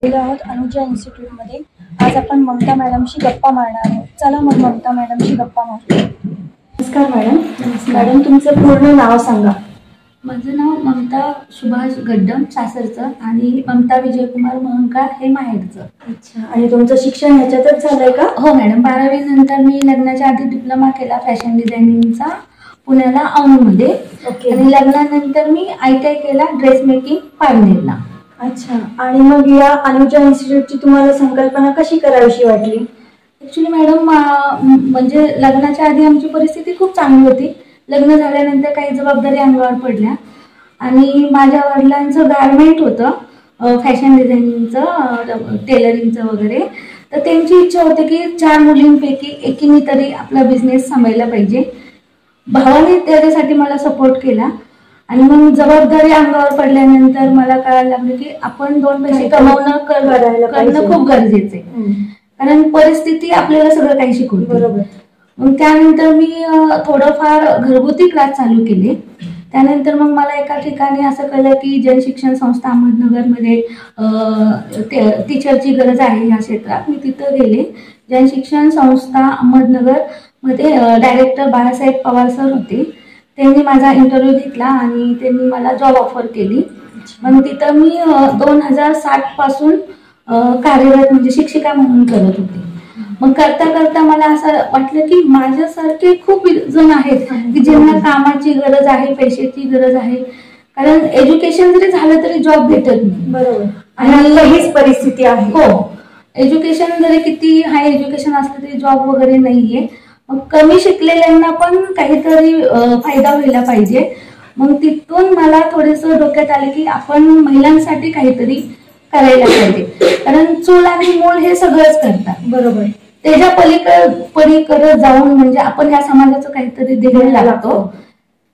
आहोत अनुजा इन्स्टिट्यूटमध्ये। आज आपण ममता मॅडमशी गप्पा मारणार आहोत। चला मग ममता मॅडमशी गप्पा मारू। नमस्कार मॅडम। मॅडम तुमचं पूर्ण नाव सांगा। माझं नाव ममता सुभाष गड्डम सासरचं आणि ममता विजयकुमार महंकाळ हे माहेरचं। अच्छा, आणि तुमचं शिक्षण ह्याच्यातच झालंय का? हो मॅडम, 12वी नंतर मी लग्नाच्या आधी डिप्लोमा केला फॅशन डिझायनिंगचा पुण्याला औंधमध्ये। आणि लग्नानंतर मी ITI केला ड्रेस मेकिंग पारनेरला। अच्छा, आणि मग या अनुजा इन्स्टिट्यूटची तुम्हाला संकल्पना कशी करावीशी वाटली? ॲक्च्युली मॅडम म्हणजे लग्नाच्या आधी आमची परिस्थिती खूप चांगली होती। लग्न झाल्यानंतर काही जबाबदारी अंगावर पडल्या आणि माझ्या वडिलांचं गारमेंट होतं फॅशन डिझायनिंगचं, टेलरिंगचं वगैरे। तर त्यांची इच्छा होती की 4 मुलींपैकी एकीने तरी आपला बिझनेस सांभाळला पाहिजे। भावाने त्याच्यासाठी मला सपोर्ट केला आणि मग जबाबदारी अंगावर पडल्यानंतर मला कळायला लागलं की आपण 2 पैसे करणं खूप गरजेचं आहे, कारण परिस्थिती आपल्याला सगळं काही शिकवते। बरोबर। मग त्यानंतर मी थोडंफार घरगुती क्लास चालू केले। त्यानंतर मग मला एका ठिकाणी असं कळलं की जनशिक्षण संस्था अहमदनगरमध्ये टीचरची गरज आहे ह्या क्षेत्रात। मी तिथं गेले। जनशिक्षण संस्था अहमदनगरमध्ये डायरेक्टर बाळासाहेब पवार सर होते। त्यांनी माझा इंटरव्ह्यू घेतला आणि त्यांनी मला जॉब ऑफर केली। मग तिथं मी 2007 पासून कार्यरत म्हणजे शिक्षिका म्हणून करत होते। मग करता करता मला असं वाटलं की माझ्यासारखे खूप जण आहेत की ज्यांना कामाची गरज आहे, पैशाची गरज आहे, कारण एज्युकेशन जरी झालं तरी जॉब भेटत नाही। बरोबर, आणि हीच परिस्थिती आहे। हो, एज्युकेशन जरी किती हाय एज्युकेशन असलं तरी जॉब वगैरे नाहीये। मग कमी शिकलेल्यांना पण काहीतरी फायदा व्हायला पाहिजे। मग तिथून मला थोडंसं डोक्यात आले की आपण महिलांसाठी काहीतरी करायला पाहिजे, कारण चूल आणि मूल हे सगळंच करतात। बरोबर, त्याच्या पलीकडे जाऊन म्हणजे आपण ह्या समाजाचं काहीतरी द्यायला लागतो।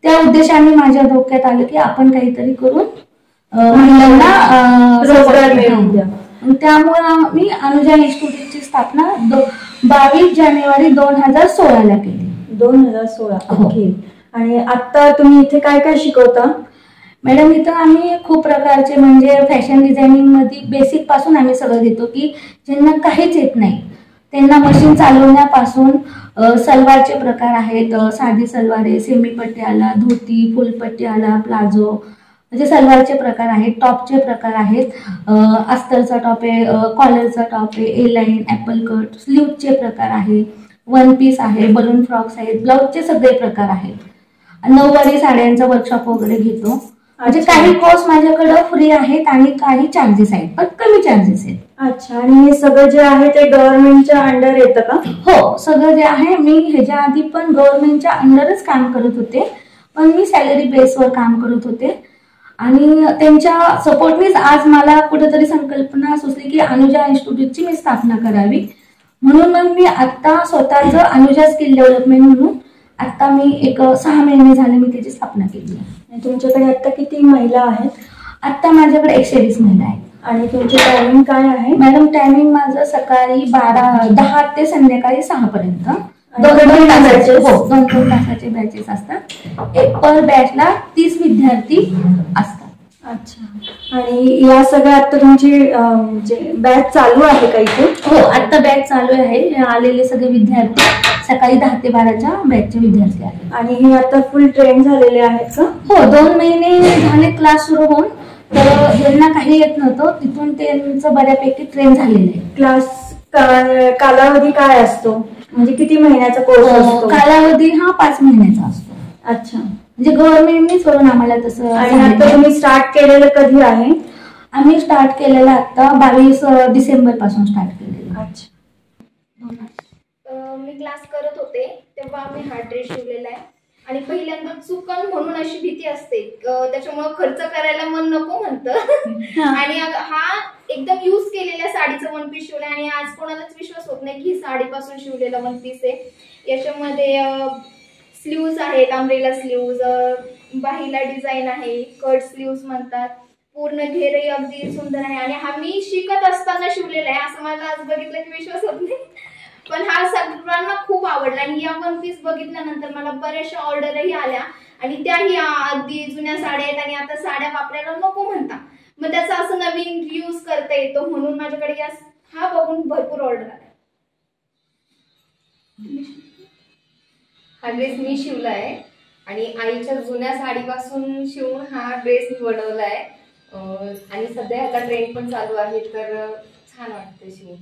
त्या उद्देशाने माझ्या डोक्यात आलं की आपण काहीतरी करून महिलांना रोजगार मिळवून द्या। त्यामुळे मी अनुजा इन्स्टिट्यूटची स्थापना 22 जानेवारी 2016 ला केली। 2016, ओके। आणि आता तुम्ही इथे काय काय शिकवता? मॅडम इथं आम्ही खूप प्रकारचे म्हणजे फॅशन डिझायनिंग मध्ये बेसिक पासून आम्ही सगळं घेतो की ज्यांना काहीच येत नाही त्यांना मशीन चालवण्यापासून सलवारचे प्रकार आहेत, साधी सलवार आहे, सेमी पट्ट्याला, धोती, फुल पट्ट्याला, प्लाझो, म्हणजे सलवारचे प्रकार आहेत, टॉपचे प्रकार आहेत, अस्तरचा टॉप आहे, कॉलरचा टॉप आहे, ए लाईन, ॲपल कट, स्लीवचे प्रकार आहे, 1 पीस आहे, बलून फ्रॉक्स आहेत, ब्लाउजचे सगळे प्रकार आहेत। 9वारी साड्यांचा वर्कशॉप वगैरे घेतो। म्हणजे काही कोर्स माझ्याकडे फ्री आहेत आणि काही चार्जेस आहेत, पण कमी चार्जेस आहेत। अच्छा, आणि हे सगळं जे आहे ते गव्हर्नमेंटच्या अंडर येतं का? हो, सगळं जे आहे मी ह्याच्या आधी पण गव्हर्नमेंटच्या अंडरच काम करत होते, पण मी सॅलरी बेसवर काम करत होते आणि त्यांच्या सपोर्टनेच आज मला कुठेतरी संकल्पना सुचली की अनुजा इन्स्टिट्यूटची मी स्थापना करावी। म्हणून मग मी आता स्वतःच अनुजा स्किल डेव्हलपमेंट म्हणून आता मी 6 महिने झाले मी त्याची स्थापना केली आहे। तुमच्याकडे आता किती महिला आहेत? आता माझ्याकडे 120 महिला आहेत। आणि तुमचे टायमिंग काय आहे? मॅडम टायमिंग माझं सकाळी 10 ते संध्याकाळी 6 पर्यंत। 2 तासाचे बॅचेस असतात। पर बॅचला 30 विद्यार्थी असतात। अच्छा, आणि या सगळ्या आता तुमची बॅच चालू आहे का इथे? हो, आता बॅच चालू आहे। आलेले सगळे विद्यार्थी सकाळी 10 ते 12च्या बॅचचे विद्यार्थी आहेत। आणि हे आता फुल ट्रेन झालेले आहेत का? हो, 2 महिने झाले क्लास सुरू होऊन, तर ज्यांना काही येत नव्हतं तिथून त्यांचं बऱ्यापैकी ट्रेन झालेलं आहे। क्लास कालावधी काय असतो, म्हणजे किती महिन्याचा कोर्स असतो? कालावधी हा 5 महिन्याचा असतो। अच्छा, म्हणजे गव्हर्नमेंटनेच करून आम्हाला तसं। आणि आता तुम्ही स्टार्ट केलेलं कधी आहे? आम्ही स्टार्ट केलेलं आता 22 डिसेंबर पासून स्टार्ट केलेलं। अच्छा, मी क्लास करत होते तेव्हा मी हा ड्रेस शिवलेला आहे आणि पहिल्यांदा चुकन म्हणून अशी भीती असते, त्याच्यामुळे खर्च करायला मन नको म्हणतं। आणि हा एकदम यूज केलेल्या साडीचं 1 पीस शिवलं आणि आज कोणालाच विश्वास होत नाही की साडीपासून शिवलेला 1 पीस आहे। याच्यामध्ये स्लीव्ज आहेत, अम्ब्रेला स्लीव्ज, बाहीला डिझाईन आहे, कट स्लीव्ज म्हणतात, पूर्ण घेरही अगदी सुंदर आहे आणि हा मी शिकत असताना शिवलेला आहे, असं मला आज बघितलं की विश्वास होत नाही, पण हा सगळ्यांना खूप आवडला। आणि या 1 पीस बघितल्यानंतर मला बऱ्याचशा ऑर्डरही आल्या आणि त्याही अगदी जुन्या साड्या आहेत आणि आता साड्या वापरायला नको म्हणता, मग त्याचा असं नवीन रियूज करता येतो म्हणून माझ्याकडे हा बघून भरपूर ऑर्डर आला. हा ड्रेस मी शिवलाय आणि आईच्या जुन्या साडीपासून शिवून हा ड्रेस मी बनवलाय आणि सध्या ह्याचा ट्रेंड पण चालू आहे तर छान वाटतं शिवून.